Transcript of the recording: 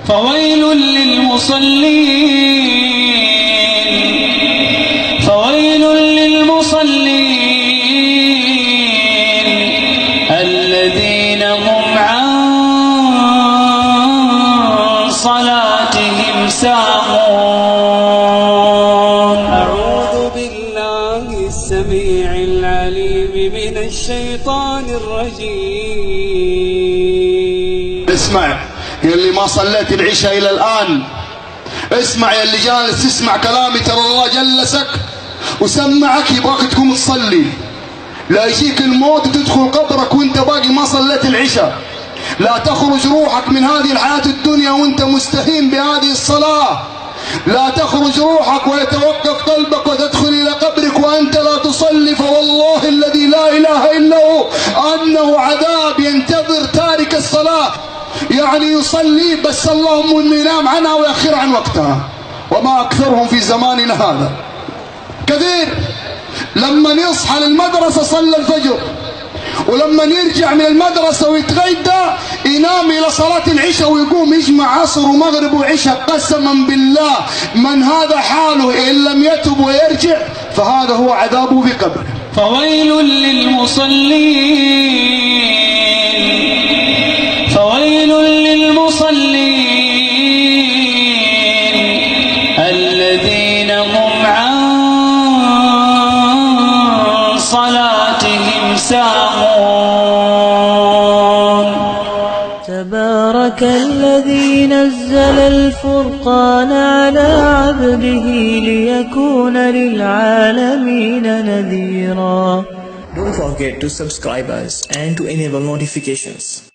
فويل للمصلين فويل للمصلين الذين هم عن صلاتهم ساهون. أعوذ بالله السميع العليم من الشيطان الرجيم. اسمع يا اللي ما صليت العشاء إلى الآن، اسمع يا اللي جالس تسمع كلامي، ترى الله جلسك وسمعك يبغاك تقوم تصلي، لا يجيك الموت وتدخل قبرك وانت باقي ما صليت العشاء. لا تخرج روحك من هذه الحياة الدنيا وانت مستهين بهذه الصلاة. لا تخرج روحك ويتوقف قلبك وتدخل إلى قبرك وأنت لا تصلي، فوالله الذي لا إله إلا هو أنه عذاب ينتظر تارك الصلاة. يعني يصلي بس اللهم انه ينام عنها ويأخر عن وقتها، وما أكثرهم في زماننا هذا كثير. لما يصحى للمدرسة صلى الفجر، ولما يرجع من المدرسة ويتغدى ينام إلى صلاة العشاء ويقوم يجمع عصر ومغرب وعشاء. قسما بالله من هذا حاله إن لم يتب ويرجع فهذا هو عذابه في قبره. فويل للمصلين فويل للمصلين الذين هم عن صلاتهم ساهون. تبارك الذي نزل الفرقان على عبده ليكون للعالمين نذيرا. Don't forget to subscribe us and to enable notifications.